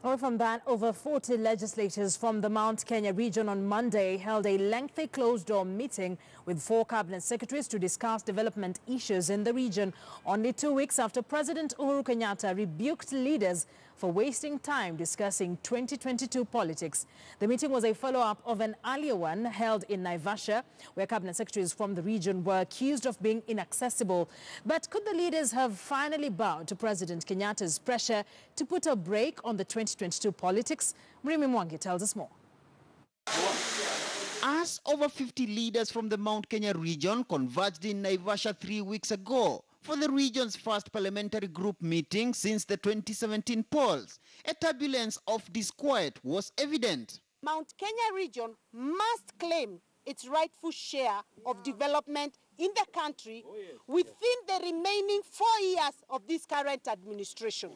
Away from that, over 40 legislators from the Mount Kenya region on Monday held a lengthy closed-door meeting with 4 cabinet secretaries to discuss development issues in the region, only 2 weeks after President Uhuru Kenyatta rebuked leaders for wasting time discussing 2022 politics. The meeting was a follow-up of an earlier one held in Naivasha, where cabinet secretaries from the region were accused of being inaccessible. But could the leaders have finally bowed to President Kenyatta's pressure to put a brake on the 2022 politics? Mrimi Mwangi tells us more. As over 50 leaders from the Mount Kenya region converged in Naivasha 3 weeks ago for the region's first parliamentary group meeting since the 2017 polls, a turbulence of disquiet was evident. Mount Kenya region must claim its rightful share of development in the country within the remaining 4 years of this current administration.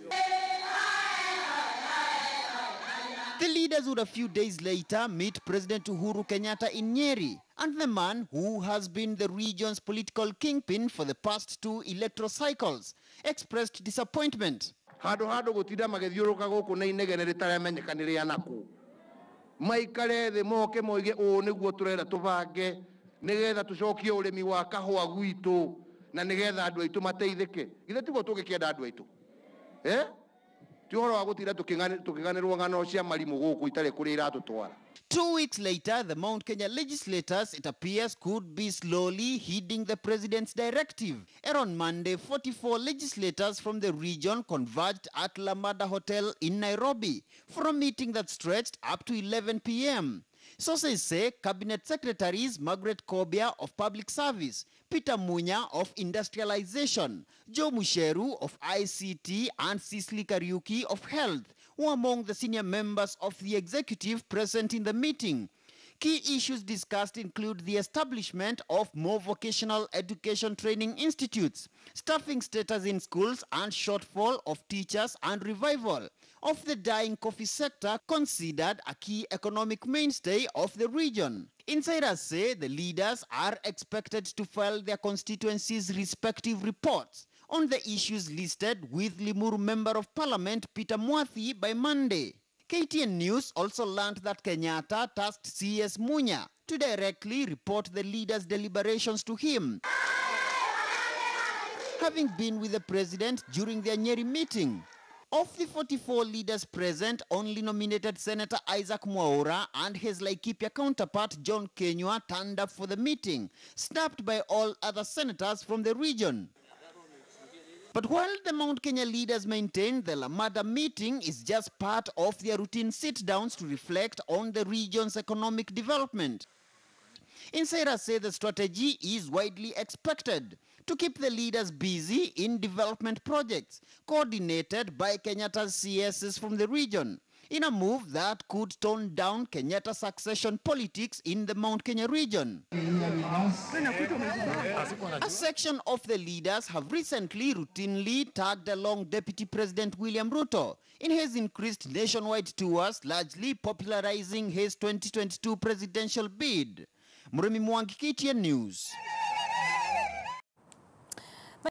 The leaders would a few days later meet President Uhuru Kenyatta in Nyeri, and the man who has been the region's political kingpin for the past 2 electoral cycles expressed disappointment. Gutira magithiuruka guku na inegene ritaramenyekanire anaku maikare the moke moige o niguo turenda tubange nigetha tucokie urimi wa kahua gwitu na nigetha andu aitu mateithike githe tiguo tugikienda andu aitu 2 weeks later, the Mount Kenya legislators, it appears, could be slowly heeding the president's directive. On Monday, 44 legislators from the region converged at Lamada Hotel in Nairobi for a meeting that stretched up to 11 p.m. Sources say Cabinet Secretaries Margaret Kobia of Public Service, Peter Munya of Industrialization, Joe Musheru of ICT, and Sisli Kariuki of Health were among the senior members of the executive present in the meeting. Key issues discussed include the establishment of more vocational education training institutes, staffing status in schools and shortfall of teachers, and revival of the dying coffee sector, considered a key economic mainstay of the region. Insiders say the leaders are expected to file their constituencies' respective reports on the issues listed with Limuru Member of Parliament Peter Mwathi by Monday. KTN News also learned that Kenyatta tasked CS Munya to directly report the leaders' deliberations to him, having been with the president during their Nyeri meeting. Of the 44 leaders present, only nominated Senator Isaac Mwaura and his Laikipia counterpart John Kenywa turned up for the meeting, snapped by all other senators from the region. But while the Mount Kenya leaders maintain the Lamada meeting is just part of their routine sit-downs to reflect on the region's economic development, insiders say the strategy is widely expected to keep the leaders busy in development projects coordinated by Kenyatta's CSs from the region, in a move that could tone down Kenyatta's succession politics in the Mount Kenya region. A section of the leaders have recently routinely tagged along Deputy President William Ruto in his increased nationwide tours, largely popularizing his 2022 presidential bid. Mrimi Mwangi, KTN News.